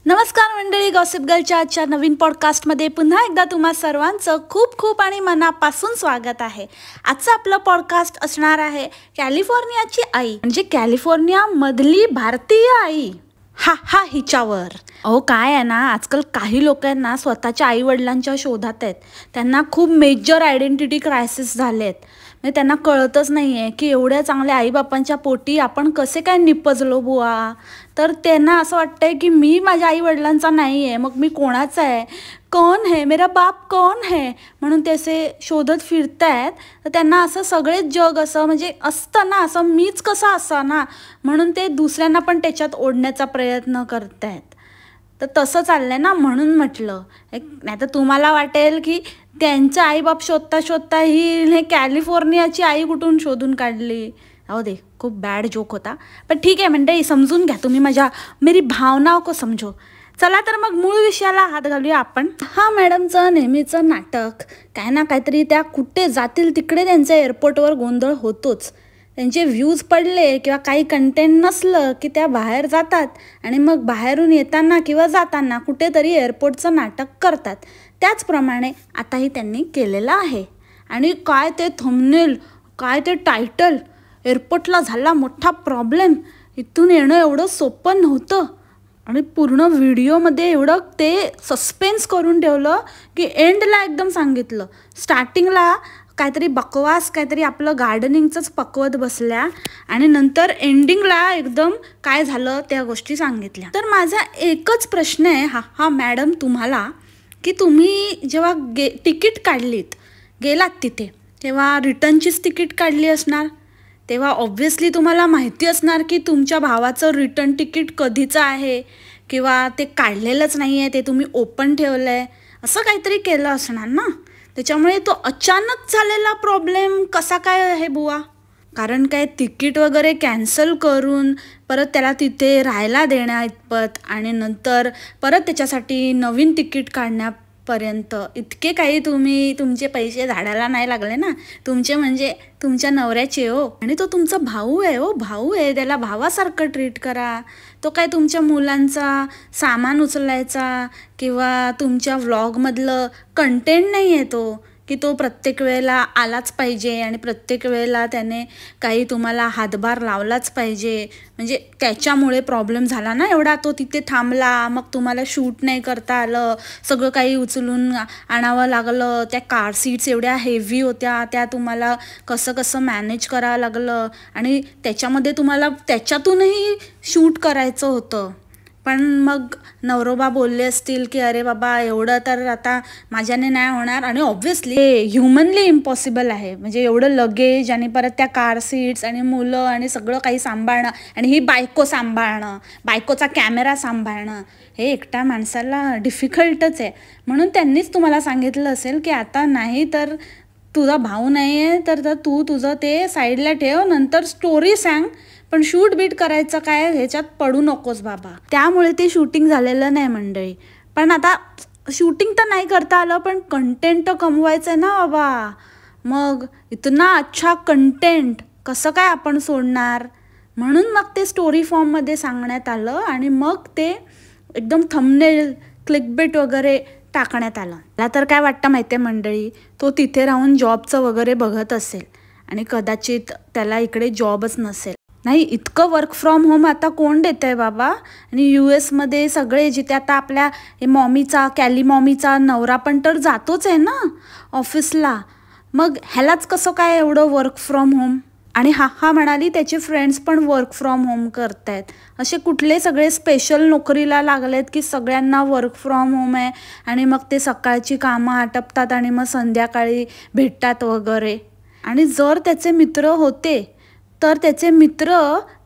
नमस्कार मंडळी, गॉसिप गर्लच्या आजच्या नवीन पॉडकास्टमध्ये पुन्हा एकदा तुम्हा सर्वांचं खूप खूप आणि मनापासून स्वागत आहे। आजचं आपलं पॉडकास्ट असणार आहे कॅलिफोर्नियाची आई, म्हणजे कॅलिफोर्नियामधली भारतीय आई हा हिच्यावर। काय आहे ना, आजकाल काही लोकांना स्वतःच्या आई वडिलांच्या शोधात आहेत। त्यांना खूप मेजर आयडेंटिटी क्रायसिस झालेत। म्हणजे त्यांना कळतच नाही आहे की एवढ्या चांगल्या आईबापांच्या पोटी आपण कसे काय निपजलो बुवा। तर त्यांना असं वाटतंय की मी माझ्या आई वडिलांचा नाही आहे, मग मी कोणाचा आहे, कौन है मेरा बाप कौन है, म्हणून ते असे शोधत फिरतायत। तर त्यांना असं सगळेच जग असं म्हणजे असतं ना, असं मीच कसं असा ना, म्हणून ते दुसऱ्यांना पण त्याच्यात ओढण्याचा प्रयत्न करतायत। तर तसं चाललंय ना, म्हणून म्हटलं नाही तर तुम्हाला वाटेल की त्यांचा आईबाप शोधता शोधता ही कॅलिफोर्नियाची आई कुठून शोधून काढली। अहो दे, खूप बॅड जोक होता, पण ठीक आहे मंडळी, समजून घ्या तुम्ही मेरी भावनाओं को समजो। चला तर मग मूळ विषयाला हात घालूया आपण। हा मॅडमचं नेहमीचं नाटक, काय ना काहीतरी त्या कुठे जातील तिकडे त्यांच्या एअरपोर्टवर गोंधळ होतोच। त्यांचे व्ह्यूज पडले किंवा काही कंटेंट नसलं की त्या बाहेर जातात आणि मग बाहेरून येताना किंवा जाताना कुठेतरी एअरपोर्टचं नाटक करतात। त्याचप्रमाणे आताही त्यांनी केलेलं आहे। आणि काय ते थंबनेल, काय ते टायटल, एअरपोर्टला झाला मोठा प्रॉब्लेम, इथून येणं एवढं सोपं नव्हतं, आणि पूर्ण व्हिडिओमध्ये एवढं ते सस्पेन्स करून ठेवलं की एंडला एकदम सांगितलं। स्टार्टिंगला काहीतरी बकवास, काहीतरी आपलं गार्डनिंगचंच पकवत बसल्या, आणि नंतर एंडिंगला एकदम काय झालं त्या गोष्टी सांगितल्या। तर माझा एकच प्रश्न आहे हा मॅडम तुम्हाला, की तुम्ही जेव्हा तिकीट काढलीत, गेलात तिथे, तेव्हा रिटर्नचीच तिकीट काढली असणार, तेव्हा ऑब्व्हियसली तुम्हाला माहिती असणार की तुमच्या भावाचं रिटर्न तिकीट कधीचं आहे, किंवा ते काढलेलंच नाही आहे, ते तुम्ही ओपन ठेवलं आहे, असं काहीतरी केलं असणार ना। त्याच्यामुळे तो अचानक झालेला प्रॉब्लेम कसा काय आहे बुवा? कारण काय तिकीट वगैरे कॅन्सल करून परत त्याला तिथे राहायला देण्या इतपत, आणि नंतर परत त्याच्यासाठी नवीन तिकीट काढण्यापर्यंत इतके काही तुमचे पैसे झाडाला नाही लागले ना। तुमचे म्हणजे तुमच्या नवऱ्याचे हो, आणि तो तुमचा भाऊ आहे हो, भाऊ आहे, त्याला भावासारखं ट्रीट करा। तो काय तुमच्या मुलांचा सामान उचलायचा किंवा तुमच्या व्लॉगमधलं कंटेंट नाही आहे तो, की तो प्रत्येक वेळेला आलाच पाहिजे आणि प्रत्येक वेळेला त्याने काही तुम्हाला हातभार लावलाच पाहिजे। म्हणजे त्याच्यामुळे प्रॉब्लेम झाला ना एवढा, तो तिथे थांबला, मग तुम्हाला शूट नाही करता आलं, सगळं काही उचलून आणावं लागलं, त्या कार सीट्स एवढ्या हेवी होत्या, त्या तुम्हाला कसं मॅनेज करावं लागलं, आणि त्याच्यामध्ये तुम्हाला त्याच्यातूनही शूट करायचं होतं। पण मग नवरोबा बोलले असतील की अरे बाबा एवढं तर आता माझ्याने नाही होणार, आणि ऑब्व्हियसली हे ह्युमनली इम्पॉसिबल आहे। म्हणजे एवढं लगेज आणि परत त्या कार सीट्स आणि मुलं आणि सगळं काही सांभाळणं, आणि ही बायको सांभाळणं, बायकोचा कॅमेरा सांभाळणं, हे एकट्या माणसाला डिफिकल्टच आहे। म्हणून त्यांनीच तुम्हाला सांगितलं असेल की आता नाही तर तुझा भाऊ नाही आहे तर तू तुझं ते साईडला ठेव, नंतर स्टोरी सांग, पण शूट बीट करायचं काय ह्याच्यात पडू नकोस बाबा। त्यामुळे ते शूटिंग झालेलं नाही मंडळी। पण आता शूटिंग तर नाही करता आलं, पण कंटेंट तर कमवायचं आहे ना बाबा। मग इतना अच्छा कंटेंट कसं काय आपण सोडणार, म्हणून मग ते स्टोरी फॉर्ममध्ये सांगण्यात आलं, आणि मग ते एकदम थंबनेल, क्लिकबेट वगैरे टाकण्यात आलं। मला तर काय वाटतं माहिती आहे मंडळी, तो तिथे राहून जॉबचं वगैरे बघत असेल, आणि कदाचित त्याला इकडे जॉबच नसेल। नाही, इतकं वर्क फ्रॉम होम आता कोण देत आहे बाबा। आणि US सगळे जिथे आता आपल्या कॅली मॉमीचा नवरा पण तर जातोच आहे ना ऑफिसला, मग ह्यालाच कसं काय एवढं वर्क फ्रॉम होम? आणि हा म्हणाली त्याचे फ्रेंड्स पण वर्क फ्रॉम होम करतायत। असे कुठले सगळे स्पेशल नोकरीला लागलेत की सगळ्यांना वर्क फ्रॉम होम आहे, आणि मग ते सकाळची कामं आटपतात आणि मग संध्याकाळी भेटतात वगैरे। आणि जर त्याचे मित्र होते तर त्याचे मित्र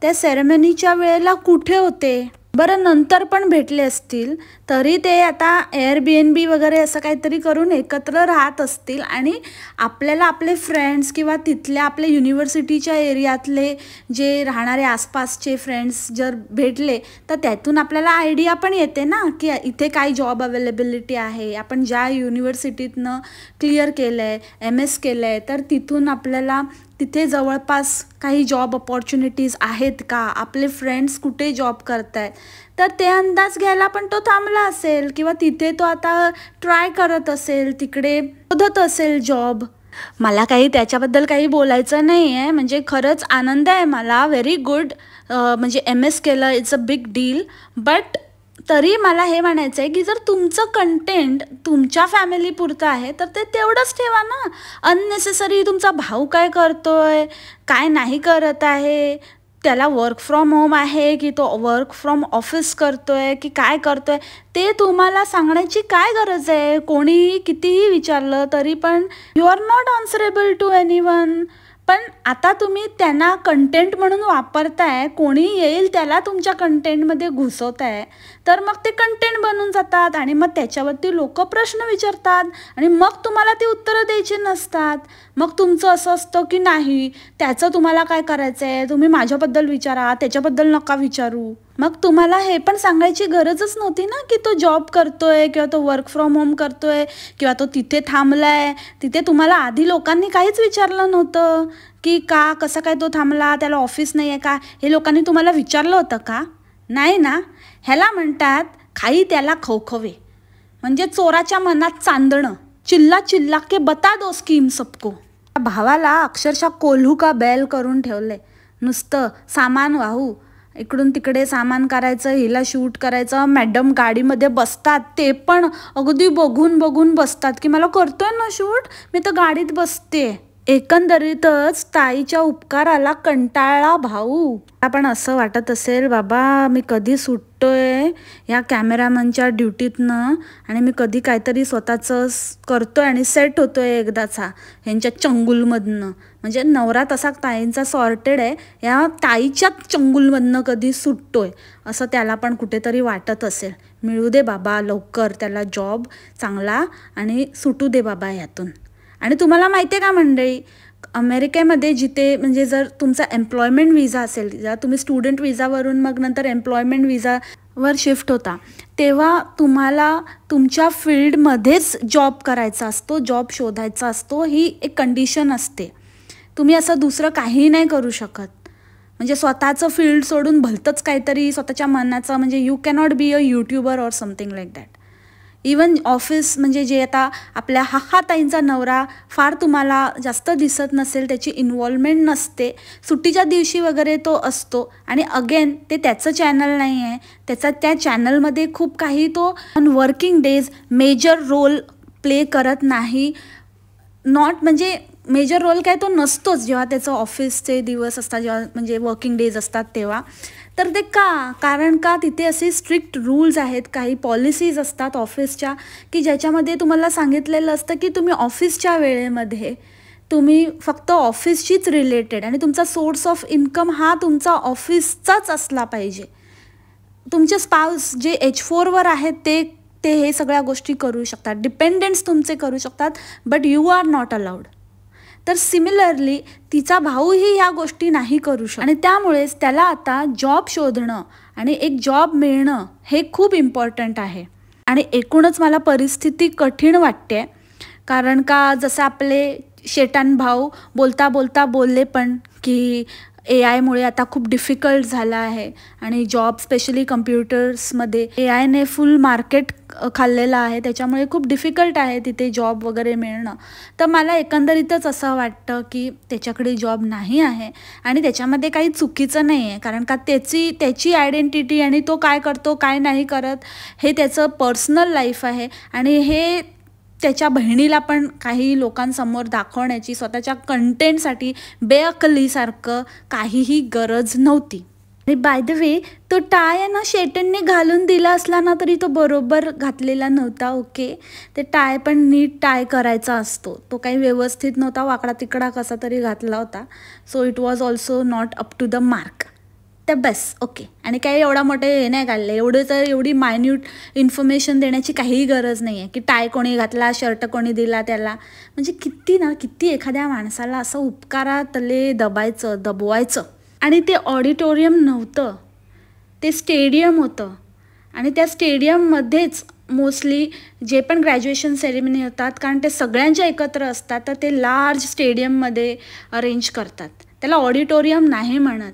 त्या सेरेमनीच्या वेळेला कुठे होते बरं? नंतर पण भेटले असतील तरी ते आता Airbnb वगैरे असं काहीतरी करून एकत्र राहत असतील, आणि आपल्याला आपले फ्रेंड्स किंवा तिथल्या आपल्या युनिव्हर्सिटीच्या एरियातले जे राहणारे आसपासचे फ्रेंड्स जर भेटले तर त्यातून आपल्याला आयडिया पण येते ना की इथे काय जॉब अवेलेबिलिटी आहे, आपण ज्या युनिव्हर्सिटीतनं क्लिअर केलं आहे, MS केलं आहे, तर तिथून आपल्याला तिथे जवळपास काही जॉब अपॉर्च्युनिटीज आहेत का, आपले फ्रेंड्स कुठे जॉब करतायत, तर ते अंदाज घ्यायला पण तो थांबला असेल किंवा तिथे तो आता ट्राय करत असेल, तिकडे शोधत असेल जॉब. मला काही त्याच्याबद्दल काही बोलायचं नाही आहे, म्हणजे खरंच आनंद आहे मला, व्हेरी गुड. म्हणजे MS केलं, it's a big deal. But तरी मला हे म्हणायचं आहे की जर तुमचं कंटेंट तुमच्या फॅमिलीपुरतं आहे तर ते तेवढंच ठेवा ना. अननेसेसरी तुमचा भाऊ काय करतोय, काय नाही करत आहे, त्याला वर्क फ्रॉम होम आहे की तो वर्क फ्रॉम ऑफिस करतोय की काय करतोय, ते तुम्हाला सांगण्याची काय गरज आहे. कोणीही कितीही विचारलं तरी पण you are not answerable to anyone. पण आता तुम्ही त्यांना कंटेंट म्हणून वापरताय, कोणी येईल त्याला तुमच्या कंटेंटमध्ये घुसवताय, तर मग ते कंटेंट बनून जातात आणि मग त्याच्यावरती लोक प्रश्न विचारतात आणि मग तुम्हाला ती उत्तरं द्यायची नसतात. मग तुमचं असं असतं की नाही, त्याचं तुम्हाला काय करायचं आहे, तुम्ही माझ्याबद्दल विचारा, त्याच्याबद्दल नका विचारू. मग तुम्हाला हे पण सांगायची गरजच नव्हती ना की तो जॉब करतोय किंवा तो वर्क फ्रॉम होम करतोय किंवा तो तिथे थांबलाय. तिथे तुम्हाला आधी लोकांनी काहीच विचारलं नव्हतं की का, कसं काय तो थांबला, त्याला ऑफिस नाही आहे का, हे लोकांनी तुम्हाला विचारलं होतं का? नाही ना. ह्याला म्हणतात खाई त्याला खवखवे, म्हणजे चोराच्या मनात चांदणं. चिल्ला चिल्ला के बता दो स्कीम सबको. भावाला अक्षरशः कोल्हू का बैल करून ठेवले. नुसतं सामान वाहू, इकडून तिकडे सामान करायचं, हिला शूट करायचं. मॅडम गाडीमध्ये बसतात, ते पण अगदी बघून बघून बसतात की मला करतोय ना शूट, मी तर गाडीत बसते. एकंदरीतच ताईच्या उपकाराला कंटाळला भाऊ. पण असं वाटत असेल बाबा मी कधी सुटतोय या कॅमेरामनच्या ड्युटीतनं आणि मी कधी काहीतरी स्वतःचं करतोय आणि सेट होतोय एकदाचा ह्यांच्या चंगुलमधनं. म्हणजे नवरा तसा ताईंचा सॉर्टेड आहे, या ताईच्याच चंगुलमधनं कधी सुटतोय असं त्याला पण कुठेतरी वाटत असेल. मिळू दे बाबा लवकर त्याला जॉब चांगला आणि सुटू दे बाबा यातून. आणि तुम्हाला माहिती आहे का मंडळी, अमेरिकेमध्ये जिथे म्हणजे जर तुमचा एम्प्लॉयमेंट विजा असेल, जेव्हा तुम्ही स्टुडंट विजावरून मग नंतर एम्प्लॉयमेंट विजावर शिफ्ट होता, तेव्हा तुम्हाला तुमच्या फील्डमध्येच जॉब करायचा असतो, जॉब शोधायचा असतो. ही एक कंडिशन असते. तुम्ही असं दुसरं काही नाही करू शकत. म्हणजे स्वतःचं फील्ड सोडून भलतंच काहीतरी स्वतःच्या मनाचं, म्हणजे you cannot be a YouTuber or something like that. Even office म्हणजे जे आता आपल्या ताईंचा नवरा फार तुम्हाला जास्त दिसत नसेल, त्याची इन्व्हॉल्वमेंट नसते, सुट्टीच्या दिवशी वगैरे तो असतो. आणि अगेन ते त्याचं चॅनल नाही आहे, त्या चॅनलमध्ये खूप काही तो on working days major role play करत नाही. नॉट म्हणजे मेजर रोल काय तो नसतोच जेव्हा त्याचं ऑफिसचे दिवस असतात, जेव्हा म्हणजे वर्किंग डेज असतात तेव्हा. तर ते कारण का तिथे असे स्ट्रिक्ट रूल्स आहेत, काही पॉलिसीज असतात ऑफिसच्या की ज्याच्यामध्ये तुम्हाला सांगितलेलं असतं की तुम्ही ऑफिसच्या वेळेमध्ये तुम्ही फक्त ऑफिसशीच रिलेटेड आणि तुमचा सोर्स ऑफ इन्कम हा तुमचा ऑफिसचाच असला पाहिजे. तुमचे स्पाउस जे H4वर आहेत ते हे सगळ्या गोष्टी करू शकतात, डिपेंडंट्स तुमचे करू शकतात, but you are not allowed. तर सिमिलरली तिचा भाऊही ह्या गोष्टी नाही करू शकत आणि त्यामुळेच त्याला आता जॉब शोधणं आणि एक जॉब मिळणं हे खूप इम्पॉर्टंट आहे. आणि एकूणच मला परिस्थिती कठीण वाटते, कारण का जसं आपले शेटान भाऊ बोलता बोलता बोलले पण की AI आता खूप डिफिकल्ट झाला आहे आणि जॉब स्पेशली कम्प्युटर्समध्ये AIने फुल मार्केट खाल्लेलं आहे, त्याच्यामुळे खूप डिफिकल्ट आहे तिथे जॉब वगैरे मिळणं. तर मला एकंदरीतच असं वाटतं की त्याच्याकडे जॉब नाही आहे आणि त्याच्यामध्ये काही चुकीचं नाही आहे, कारण का त्याची आयडेंटिटी आणि तो काय करतो काय नाही करत हे त्याचं पर्सनल लाईफ आहे. आणि हे त्याच्या बहिणीला पण काही लोकांसमोर दाखवण्याची स्वतःच्या कंटेंटसाठी बेअक्कलीसारखं काहीही गरज नव्हती. आणि बाय द वे तो टाय आहे ना शेटनने घालून दिला असला ना तरी तो बरोबर घातलेला नव्हता. ओके, ते टाय पण नीट टाय करायचा असतो, तो काही व्यवस्थित नव्हता, वाकडा तिकडा कसा तरी घातला होता. So it was also not up to the mark. तर बस ओके. आणि काही एवढा मोठे हे नाही काढले, एवढी मायन्यूट इन्फॉर्मेशन देण्याची काहीही गरज नाही आहे की टाय कोणी घातला, शर्ट कोणी दिला त्याला. म्हणजे किती एखाद्या माणसाला असं उपकारातले दबवायचं. आणि ते ऑडिटोरियम नव्हतं, ते स्टेडियम होतं आणि त्या स्टेडियममध्येच मोस्टली जे पण ग्रॅज्युएशन सेरेमनी होतात, कारण ते सगळ्यांच्या एकत्र असतात, तर ते लार्ज स्टेडियममध्ये अरेंज करतात. त्याला ऑडिटोरियम नाही म्हणत.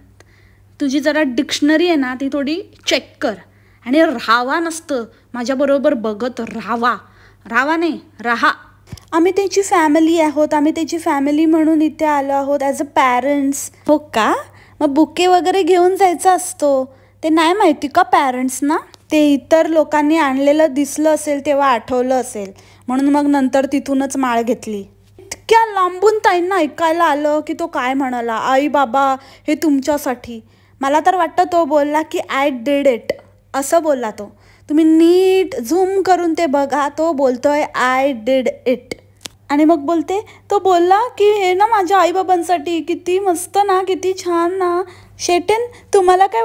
तुझी जरा डिक्शनरी आहे ना ती थोडी चेक कर. आणि राहावा नसतं, माझ्याबरोबर बघत राहावा, राहावा नाही राहा. आम्ही त्याची फॅमिली आहोत, आम्ही त्याची फॅमिली म्हणून इथे आलो आहोत ॲज अ पॅरेंट्स. हो का? मग बुके वगैरे घेऊन जायचा असतो, ते नाही माहिती का पॅरेंट्सना? ते इतर लोकांनी आणलेलं दिसलं असेल तेव्हा आठवलं असेल, म्हणून मग नंतर तिथूनच माळ घेतली. इतक्या लांबून ताईंना ऐकायला आलं की तो काय म्हणाला, आई बाबा हे तुमच्यासाठी. मला तर वाटतं तो बोलला की आय डिड इट, असं बोलला तो. तुम्ही नीट झूम करून ते बघा, तो बोलतोय आय डिड इट. आणि मग बोलते, तो बोलला की हे ना माझ्या आईबाबांसाठी. किती मस्त ना, किती छान ना. शेटन तुम्हाला काय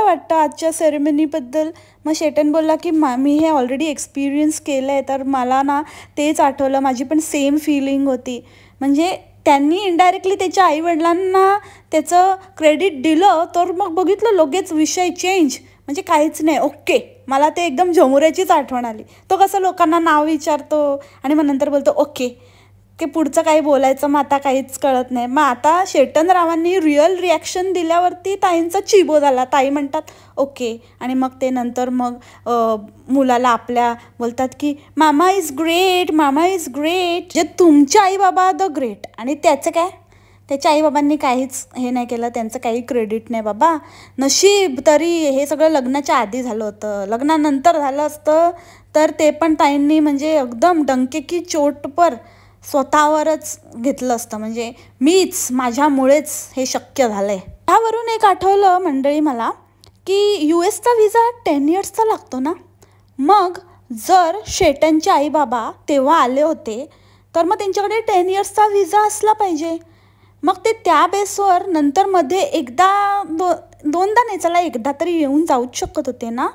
वाटतं आजच्या सेरेमनीबद्दल? मग शेटन बोलला की मी हे ऑलरेडी एक्सपिरियन्स केलं आहे, तर मला ना तेच आठवलं, माझी पण सेम फिलिंग होती. म्हणजे त्यांनी इनडायरेक्टली त्याच्या आईवडिलांना त्याचं क्रेडिट दिलं, तर मग बघितलं लगेच विषय चेंज. म्हणजे काहीच नाही, ओके. मला ते एकदम झमुऱ्याचीच आठवण आली. तो कसं लोकांना नाव विचारतो आणि मग नंतर बोलतो ओके, की पुढचं काही बोलायचं मग आता काहीच कळत नाही. मग आता शेटनरावांनी रिअल रिॲक्शन दिल्यावरती ताईंचा चिबो झाला. ताई म्हणतात ओके, आणि मग ते नंतर मग मुलाला आपल्या बोलतात की मामा इज ग्रेट, मामा इज ग्रेट. जे तुमचे आई बाबा द ग्रेट. आणि त्याचं काय, त्याच्या आईबाबांनी काहीच हे नाही केलं, त्यांचं काही क्रेडिट नाही बाबा. नशीब तरी हे सगळं लग्नाच्या आधी झालं होतं. लग्नानंतर झालं असतं तर ते पण ताईंनी म्हणजे एकदम डंके की चोट पर स्वतःवरच घेतलं असतं. म्हणजे मीच, माझ्यामुळेच हे शक्य झालं आहे. त्यावरून एक आठवलं मंडळी मला की US विजा 10 इयर्सचा लागतो ना. मग जर शेटनचे आईबाबा तेव्हा आले होते तर मग त्यांच्याकडे 10 इयर्सचा विजा असला पाहिजे. मग ते त्या बेसवर नंतर मध्ये दोनदा नाही, चला एकदा तरी येऊन जाऊच शकत होते ना.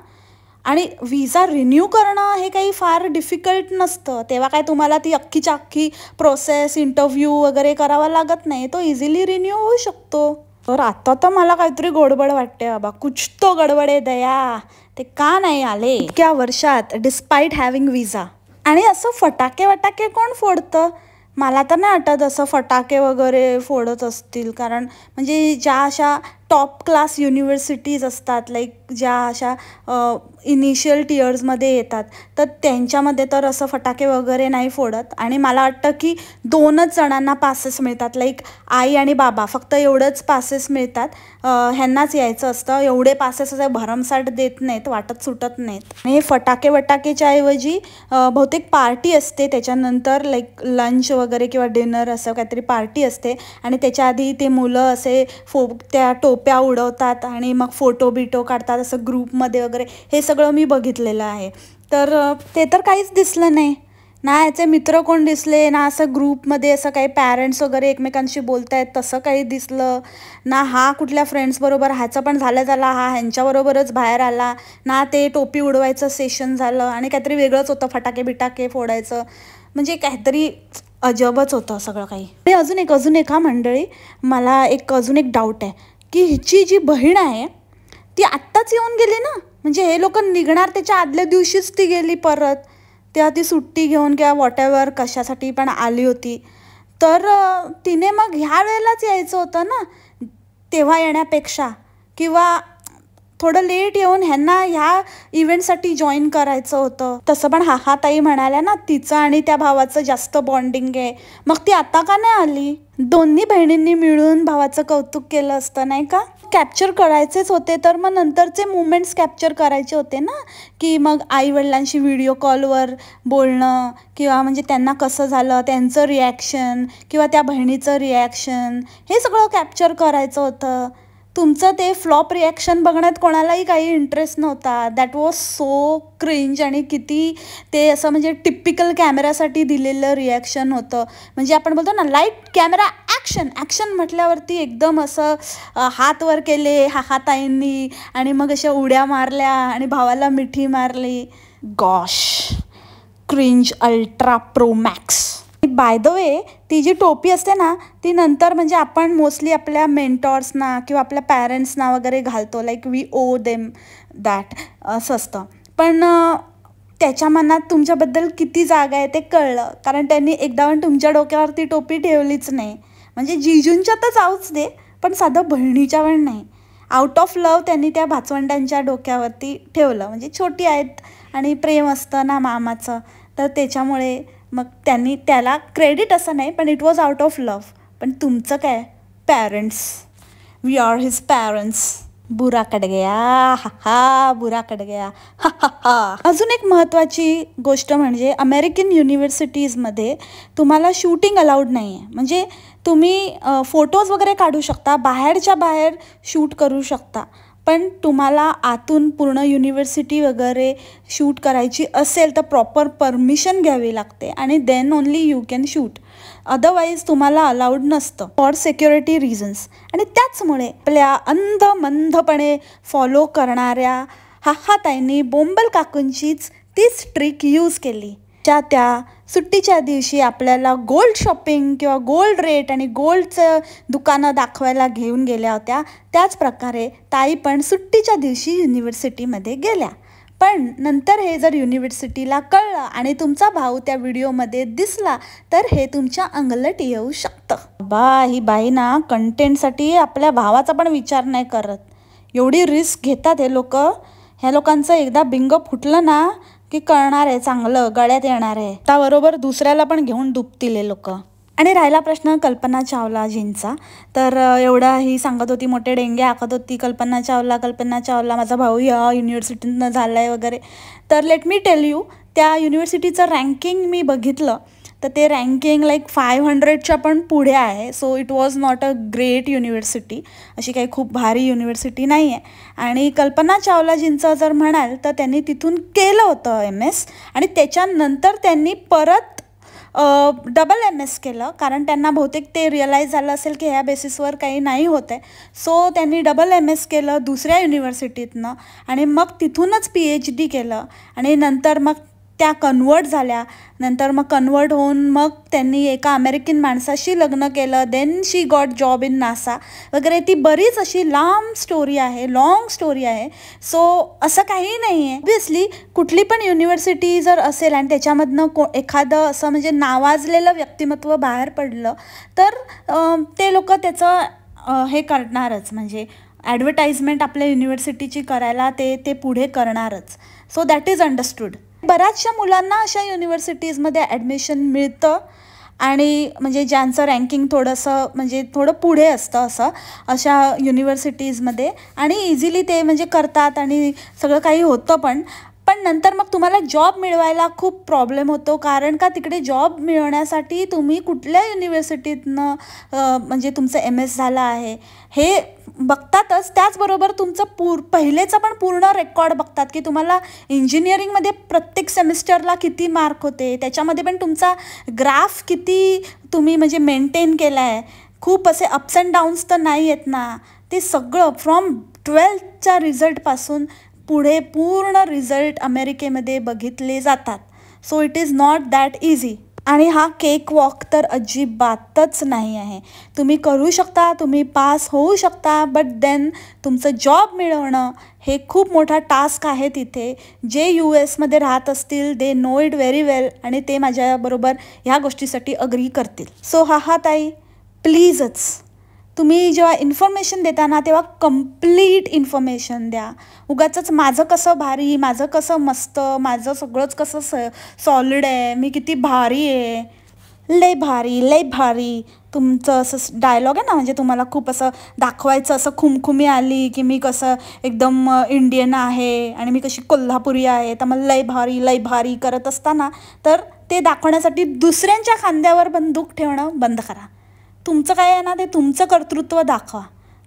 आणि विजा रिन्यू करणं हे काही फार डिफिकल्ट नसतं. तेव्हा काय तुम्हाला ती अख्खीच्या अख्खी प्रोसेस, इंटरव्ह्यू वगैरे करावा लागत नाही, तो इझिली रिन्यू होऊ शकतो. तर आता तर मला काहीतरी गडबड वाटते बाबा, कुछ तो गडबड आहे दया. ते का नाही आले इतक्या वर्षात डिस्पाईट हॅव्हिंग विजा. आणि असं फटाके कोण फोडतं? मला तर नाही वाटत असं फटाके वगैरे फोडत असतील. कारण म्हणजे ज्या अशा टॉप क्लास युनिव्हर्सिटीज असतात, लाईक ज्या अशा इनिशियल टियर्समध्ये येतात, तर त्यांच्यामध्ये तर असं फटाके वगैरे नाही फोडत. आणि मला वाटतं की 2च जणांना पासेस मिळतात, लाईक आई आणि बाबा, फक्त एवढंच पासेस मिळतात. ह्यांनाच यायचं असतं. एवढे पासेस असे भरमसाठ देत नाहीत, वाटत सुटत नाहीत. आणि हे फटाकेच्या ऐवजी बहुतेक पार्टी असते त्याच्यानंतर, लाईक लंच वगैरे किंवा डिनर असं काहीतरी पार्टी असते. आणि त्याच्या आधी ते मुलं असे त्या टोप्या उडवतात आणि मग फोटो बिटो काढतात असं ग्रुपमध्ये वगैरे. हे सगळं मी बघितलेलं आहे. तर ते तर काहीच दिसलं नाही ना. याचे मित्र कोण दिसले ना, असं ग्रुपमध्ये असं काही पॅरेंट्स वगैरे एकमेकांशी बोलतायत तसं काही दिसलं ना. हा कुठल्या फ्रेंड्सबरोबर, ह्याचं पण झालं हा ह्यांच्याबरोबरच बाहेर आला ना. ते टोपी उडवायचं सेशन झालं आणि काहीतरी वेगळंच होतं, फटाके बिटाके फोडायचं. म्हणजे काहीतरी अजबच होतं सगळं काही. आणि अजून एक मंडळी, मला अजून एक डाऊट आहे की हिची जी बहीण आहे ती आत्ताच येऊन गेली ना. म्हणजे हे लोक निघणार त्याच्या आदल्या दिवशीच ती गेली परत. तेव्हा ती सुट्टी घेऊन किंवा वॉटेवर कशासाठी पण आली होती. तर तिने मग ह्या वेळेलाच यायचं होतं ना, तेव्हा येण्यापेक्षा. किंवा थोडं लेट येऊन ह्यांना ह्या इव्हेंटसाठी जॉईन करायचं होतं. तसं पण ताई म्हणाल्या ना तिचं आणि त्या भावाचं जास्त बॉन्डिंग आहे. मग ती आता का नाही आली? दोन्ही बहिणींनी मिळून भावाचं कौतुक केलं असतं नाही का? कॅप्चर करायचेच होते तर मग नंतरचे मुमेंट्स कॅप्चर करायचे होते ना. की मग आईवडिलांशी व्हिडिओ कॉलवर बोलणं, किंवा म्हणजे त्यांना कसं झालं, त्यांचं रिॲक्शन, किंवा त्या बहिणीचं रिॲक्शन, हे सगळं कॅप्चर करायचं होतं. तुमचं ते फ्लॉप रिॲक्शन बघण्यात कोणालाही काही इंटरेस्ट नव्हता. That was so cringe. आणि किती ते असं म्हणजे टिपिकल कॅमेरासाठी दिलेलं रिॲक्शन होतं. म्हणजे आपण बोलतो ना लाईट कॅमेरा ॲक्शन म्हटल्यावरती एकदम असं हात वर केले ताईंनी आणि मग अशा उड्या मारल्या आणि भावाला मिठी मारली. Gosh, cringe ultra pro max. By the way, ती जी टोपी असते ना ती नंतर म्हणजे आपण मोस्टली आपल्या मेंटॉर्सना किंवा आपल्या पॅरेंट्सना वगैरे घालतो, like V owe them that, असं असतं. पण त्याच्या मनात तुमच्याबद्दल किती जागा आहे ते कळलं, कारण त्यांनी एकदा पण तुमच्या डोक्यावरती टोपी ठेवलीच नाही. म्हणजे जिजूंच्या तर जाऊच दे, पण साधं बहिणीच्या पण नाही. आउट ऑफ लव त्यांनी त्या भाचवंडांच्या डोक्यावरती ठेवलं. म्हणजे छोटी आहेत आणि प्रेम असतं ना मामाचं, तर त्याच्यामुळे मग त्यांनी त्याला क्रेडिट असं नाही, पण it was out of love. पण तुमचं काय, parents, we are his parents. बुरा कट गया, हा हा, बुरा कट गया, हा हा हा. अजून एक महत्त्वाची गोष्ट म्हणजे अमेरिकन युनिव्हर्सिटीजमध्ये तुम्हाला शूटिंग अलाउड नाही आहे. म्हणजे तुम्ही फोटोज वगैरे काढू शकता, बाहेरच्या बाहेर शूट करू शकता, पण तुम्हाला आतून पूर्ण युनिव्हर्सिटी वगैरे शूट करायची असेल तर प्रॉपर परमिशन घ्यावी लागते आणि then only you can shoot. Otherwise तुम्हाला अलाउड नसतं फॉर सिक्युरिटी रिझन्स. आणि त्याचमुळे आपल्या अंधमंधपणे फॉलो करणाऱ्या हाताईंनी बोंबल काकूंचीच तीच ट्रिक यूज केली. त्या सुट्टीच्या दिवशी आपल्याला गोल्ड शॉपिंग किंवा गोल्ड रेट आणि गोल्डचं दुकानं दाखवायला घेऊन गेल्या होत्या. त्याच प्रकारे ताई पण सुट्टीच्या दिवशी युनिव्हर्सिटीमध्ये गेल्या. पण नंतर हे जर युनिव्हर्सिटीला कळलं आणि तुमचा भाऊ त्या व्हिडिओमध्ये दिसला तर हे तुमच्या अंगलट येऊ शकतं. ही बाई ना कंटेंटसाठी आपल्या भावाचा पण विचार नाही करत. एवढी रिस्क घेतात हे लोक. ह्या लोकांचं एकदा बिंग फुटलं ना की कळणार आहे, चांगलं गळ्यात येणार आहे. त्याबरोबर दुसऱ्याला पण घेऊन डुबतील हे लोक. आणि राहिला प्रश्न कल्पना चावलाजींचा, तर एवढा ही सांगत होती, मोठे डेंगे आखत होती, कल्पना चावला माझा भाऊ या युनिव्हर्सिटीतनं झाला आहे वगैरे. तर लेट मी टेल यू, त्या युनिव्हर्सिटीचं रँकिंग मी बघितलं तर ते रँकिंग लाईक 500च्या पण पुढे आहे. So it was not a great university, अशी काही खूप भारी युनिव्हर्सिटी नाही आहे. आणि कल्पना चावलाजींचं जर म्हणाल तर त्यांनी तिथून केलं होतं MS, आणि त्याच्यानंतर त्यांनी परत डबल MS केलं, कारण त्यांना बहुतेक ते रिअलाईज झालं असेल की ह्या बेसिसवर काही नाही होत आहे. सो त्यांनी डबल MS केलं दुसऱ्या युनिव्हर्सिटीतनं आणि मग तिथूनच PhD केलं. आणि नंतर मग त्या कन्वर्ट झाल्या. नंतर मग कन्वर्ट होऊन मग त्यांनी एका अमेरिकन माणसाशी लग्न केलं. Then she got job in NASA वगैरे. ती बरीच अशी लांब स्टोरी आहे, लाँग स्टोरी आहे. सो असं काही नाही आहे. ऑब्वियसली कुठली पण युनिव्हर्सिटी जर असेल आणि त्याच्यामधनं एखादं असं म्हणजे नावाजलेलं व्यक्तिमत्व बाहेर पडलं तर ते लोक त्याचं हे करणारच, म्हणजे ॲडव्हर्टाइजमेंट आपल्या युनिव्हर्सिटीची करायला ते पुढे करणारच. So that is understood. बऱ्याचशा मुलांना अशा युनिव्हर्सिटीजमध्ये ॲडमिशन मिळतं आणि म्हणजे ज्यांचं रँकिंग थोडंसं म्हणजे थोडं पुढे असतं असं अशा युनिव्हर्सिटीजमध्ये, आणि इझिली ते म्हणजे करतात आणि सगळं काही होतं. पण नंतर मग तुम्हाला जॉब मिळवायला खूप प्रॉब्लेम होतो, कारण का तिकडे जॉब मिळवण्यासाठी तुम्ही कुठल्या युनिव्हर्सिटीतनं म्हणजे तुमचं MS झालं आहे हे बघतातच. त्याचबरोबर तुमचं पहिलेचं पण पूर्ण रेकॉर्ड बघतात की तुम्हाला इंजिनिअरिंगमध्ये प्रत्येक सेमिस्टरला किती मार्क होते, त्याच्यामध्ये पण तुमचा ग्राफ किती तुम्ही म्हणजे मेंटेन केला आहे, खूप असे अप्स अँड डाऊन्स तर नाही आहेत ना. ते सगळं फ्रॉम 12th रिझल्टपासून पुढे पूर्ण रिझल्ट अमेरिकेमध्ये बघितले जातात. So it is not that easy. आणि हा केक वॉक तर अजिबातच नाही आहे. तुम्ही करू शकता, तुम्ही पास होऊ शकता, बट देन तुमचं जॉब मिळवणं हे खूप मोठा टास्क आहे तिथे. जे US मध्ये राहत असतील दे नो इट व्हेरी वेल, आणि ते माझ्याबरोबर ह्या गोष्टीसाठी अग्री करतील. सो ताई, प्लीजच तुम्ही जेव्हा इन्फॉर्मेशन देता ना तेव्हा कम्प्लीट इन्फॉर्मेशन द्या. उगाचच माझं कसं भारी, माझं कसं मस्त, माझं सगळंच कसं सॉलिड आहे, मी किती भारी आहे, लय भारी तुमचं असं डायलॉग आहे ना, म्हणजे तुम्हाला खूप असं दाखवायचं, असं खुमखुमी आली की मी कसं एकदम इंडियन आहे आणि मी कशी कोल्हापुरी आहे, तर मला लय भारी करत असताना, तर ते दाखवण्यासाठी दुसऱ्यांच्या खांद्यावर बंदूक ठेवणं बंद करा. तुमचं काय आहे ना ते तुमचं कर्तृत्व दाखवा,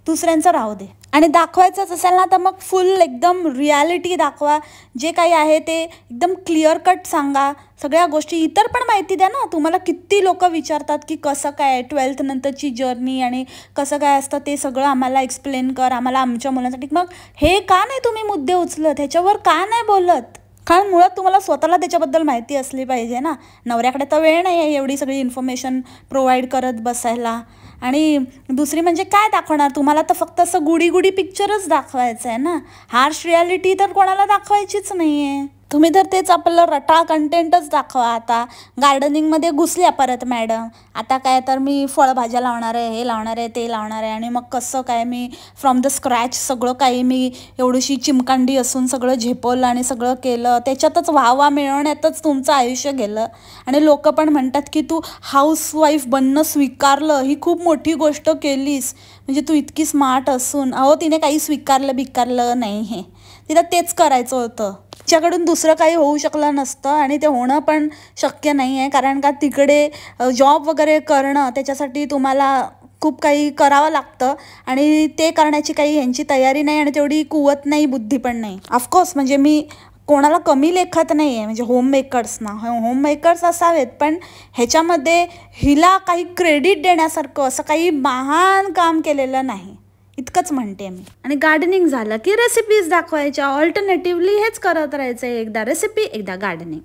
दुसऱ्यांचं राहू दे. आणि दाखवायचंच असेल ना तर मग फुल एकदम रियालिटी दाखवा. जे काही आहे ते एकदम क्लिअर कट सांगा. सगळ्या गोष्टी इतर पण माहिती द्या ना. तुम्हाला किती लोक विचारतात की कसं काय 12th नंतरची जर्नी आणि कसं काय असतं ते सगळं आम्हाला एक्सप्लेन कर, आम्हाला आमच्या मुलांसाठी. मग हे का नाही तुम्ही मुद्दे उचलत, ह्याच्यावर का नाही बोलत? कारण मुळात तुम्हाला स्वतःला त्याच्याबद्दल माहिती असली पाहिजे ना. नवऱ्याकडे तर वेळ नाही आहे एवढी सगळी इन्फॉर्मेशन प्रोव्हाइड करत बसायला. आणि दुसरी म्हणजे काय दाखवणार, तुम्हाला तर फक्त असं गुडी पिक्चरच दाखवायचं आहे ना. हार्श रियालिटी तर कोणाला दाखवायचीच नाही आहे. तुम्ही तर तेच आपलं रटाळ कंटेंटच दाखवा. आता गार्डनिंगमध्ये घुसल्या परत मॅडम. आता काय तर मी फळभाज्या लावणार आहे, हे लावणार आहे, ते लावणार आहे, आणि मग कसं काय मी फ्रॉम द स्क्रॅच सगळं काही मी एवढीशी चिमकांडी असून सगळं झेपवलं आणि सगळं केलं. त्याच्यातच वाहवा मिळवण्यातच तुमचं आयुष्य गेलं. आणि लोक पण म्हणतात की तू हाऊसवाईफ बनणं स्वीकारलं, ही खूप मोठी गोष्ट केलीस, म्हणजे तू इतकी स्मार्ट असून. अहो, तिने काही स्वीकारलं नाही, हे तिला तेच करायचं होतं. तिच्याकडून दुसरं काही होऊ शकलं नसतं आणि ते होणं पण शक्य नाही आहे. कारण का तिकडे जॉब वगैरे करणं, त्याच्यासाठी तुम्हाला खूप काही करावं लागतं आणि ते करण्याची काही यांची तयारी नाही आणि तेवढी कुवत नाही, बुद्धी पण नाही. ऑफकोर्स म्हणजे मी कोणाला कमी लेखत नाही आहे, म्हणजे होममेकर्स असावेत, पण ह्याच्यामध्ये हिला काही क्रेडिट देण्यासारखं असं काही महान काम केलेलं नाही, इतकंच म्हणते मी. आणि गार्डनिंग झालं की रेसिपीज दाखवायच्या. ऑल्टरनेटिव्हली हेच करत राहायचं, एकदा रेसिपी, एकदा गार्डनिंग,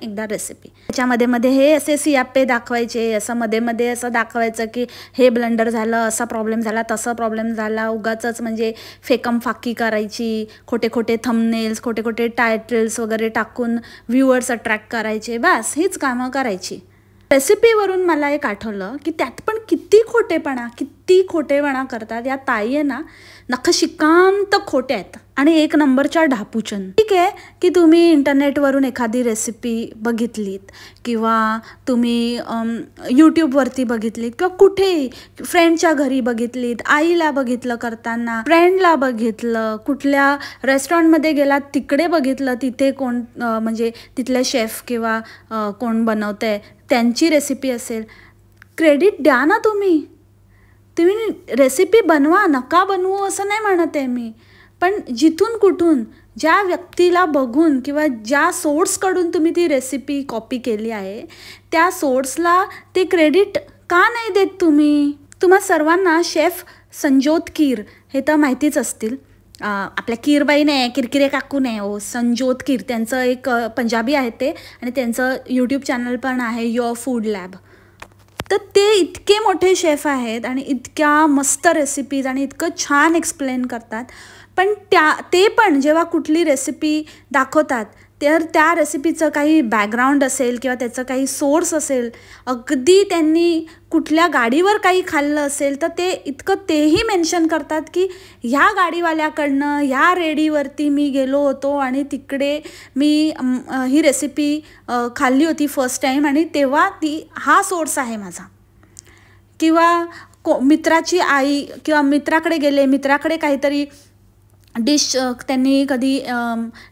एकदा रेसिपी. त्याच्यामध्ये मध्ये हे असे सियाप्पे दाखवायचे, असं मध्ये असं दाखवायचं की हे ब्लंडर झालं, असा प्रॉब्लेम झाला, तसा प्रॉब्लेम झाला. उगाचच म्हणजे फेकमफाकी करायची, खोटे थंबनेल्स, खोटे टायटल्स वगैरे टाकून व्ह्युअर्स अट्रॅक्ट करायचे. बस हीच कामं करायची. रेसिपीवरून मला एक आठवलं की त्यात पण किती खोटेपणा करतात या ताई आहे ना, नखशिकांत खोटे आहेत आणि एक नंबरच्या ढापूचन. ठीक आहे की तुम्ही इंटरनेटवरून एखादी रेसिपी बघितलीत किंवा तुम्ही यूट्यूबवरती बघितलीत किंवा कुठेही फ्रेंडच्या घरी बघितलीत, आईला बघितलं करताना, फ्रेंडला बघितलं, कुठल्या रेस्टॉरंटमध्ये गेलात तिकडे बघितलं, तिथे कोण म्हणजे तिथले शेफ किंवा कोण बनवतंय त्यांची रेसिपी असेल, क्रेडिट द्या ना तुम्ही रेसिपी बनवा, नका बनवू असं नाही म्हणत आहे मी. पण जिथून कुठून ज्या व्यक्तीला बघून किंवा ज्या सोर्सकडून तुम्ही ती रेसिपी कॉपी केली आहे त्या सोर्सला ते क्रेडिट का नाही देत तुम्ही? तुम्हा सर्वांना शेफ संजोत कीर हे तर माहितीच असतील. आपल्या कीरबाई नाही, किरकिरे काकू नाही, संजोत कीर, त्यांचं एक पंजाबी आहे ते, आणि त्यांचं यूट्यूब चॅनल पण आहे युअर फूड लॅब. तर ते इतके मोठे शेफ आहेत आणि इतक्या मस्त रेसिपीज आणि इतकं छान एक्सप्लेन करतात. पण ते पण जेव्हा कुठली रेसिपी दाखवतात तर त्या रेसिपीचं काही बॅकग्राऊंड असेल किंवा त्याचं काही सोर्स असेल, अगदी त्यांनी कुठल्या गाडीवर काही खाल्लं असेल तर ते इतकं तेही मेन्शन करतात की ह्या गाडीवाल्याकडनं ह्या रेडीवरती मी गेलो होतो आणि तिकडे मी ही रेसिपी खाल्ली होती फर्स्ट टाईम आणि तेव्हा हा सोर्स आहे माझा. किंवा मित्राची आई किंवा मित्राकडे गेले, मित्राकडे काहीतरी डिश त्यांनी कधी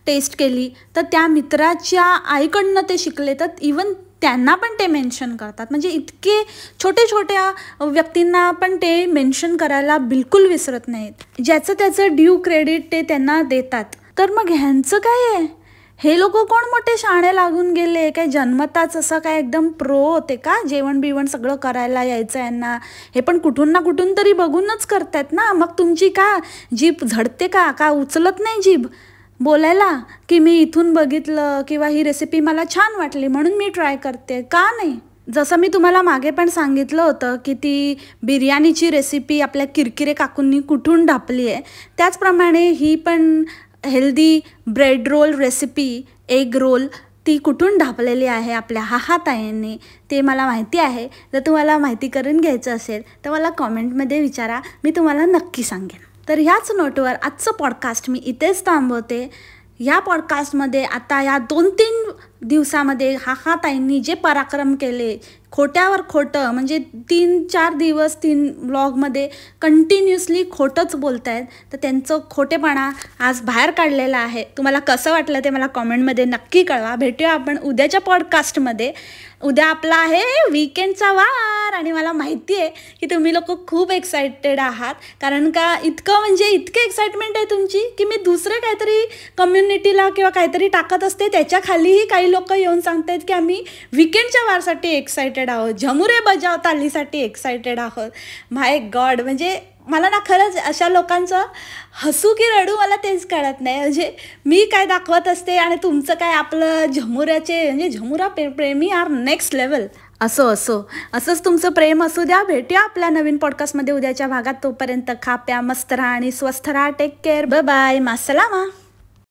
टेस्ट केली तर त्या मित्राच्या आईकडनं ते शिकले, तर इवन त्यांना पण ते मेन्शन करतात. म्हणजे इतके छोट्या व्यक्तींना पण ते मेन्शन करायला बिलकुल विसरत नाहीत. ज्याचं त्याचं ड्यू क्रेडिट ते त्यांना देतात. तर मग ह्यांचं काय आहे? हे लोक कोण मोठे शाणे लागून गेले काय? जन्मताच असं काय एकदम प्रो होते का? जेवण बिवण सगळं करायला यायचं यांना? हे पण कुठून ना कुठून तरी बघूनच करतात ना. मग तुमची का जीभ झडते का उचलत नाही जीभ बोलायला की मी इथून बघितलं किंवा ही रेसिपी मला छान वाटली म्हणून मी ट्राय करते? का नाही? जसं मी तुम्हाला मागे पण सांगितलं होतं की ती बिर्याणीची रेसिपी आपल्या किरकिरे काकूंनी कुठून ढापली आहे, त्याचप्रमाणे ही पण healthy bread roll recipe, egg roll, ती कुठून ढापलेली आहे आपल्या हाताने ते मला माहिती आहे. जर तुम्हाला माहिती करून घ्यायचं असेल तर मला कॉमेंटमध्ये विचारा, मी तुम्हाला नक्की सांगेन. तर ह्याच नोटवर आजचं पॉडकास्ट मी इथेच थांबवते. ह्या पॉडकास्टमध्ये आता या 2-3 दिवसामध्ये ताईंनी जे पराक्रम केले, खोट्यावर खोटं, म्हणजे 3-4 दिवस 3 ब्लॉगमध्ये कंटिन्युअसली खोटंच बोलत आहेत, तर त्यांचं खोटेपणा आज बाहेर काढलेला आहे. तुम्हाला कसं वाटलं ते मला कॉमेंटमध्ये नक्की कळवा. भेटूया आपण उद्याच्या पॉडकास्टमध्ये. उद्या आपला आहे वीकेंडचा वार आणि मला माहिती आहे की तुम्ही लोक खूप एक्साइटेड आहात, कारण का इतके एक्साइटमेंट आहे तुमची की मी दुसरं काहीतरी कम्युनिटीला किंवा काहीतरी टाकत असते, त्याच्या खालीही काही लोक येऊन सांगतायत की आम्ही वीकेंडच्या वारसाठी एक्साइटेड आहोत, झमुरे बजाव तालीसाठी एक्साइटेड आहोत. माय गॉड, म्हणजे मला ना खरंच अशा लोकांचं हसू की रडू मला तेच कळत नाही. म्हणजे मी काय दाखवत असते आणि तुमचं काय आपलं झमुऱ्याचे म्हणजे झमुरा प्रेमी आर नेक्स्ट लेवल. असंच तुमचं प्रेम असू द्या. भेटूया आपल्या नवीन पॉडकास्टमध्ये उद्याच्या भागात. तोपर्यंत खा प्या मस्त राहा आणि स्वस्थ राहा. Take care. Bye bye. मासलामा.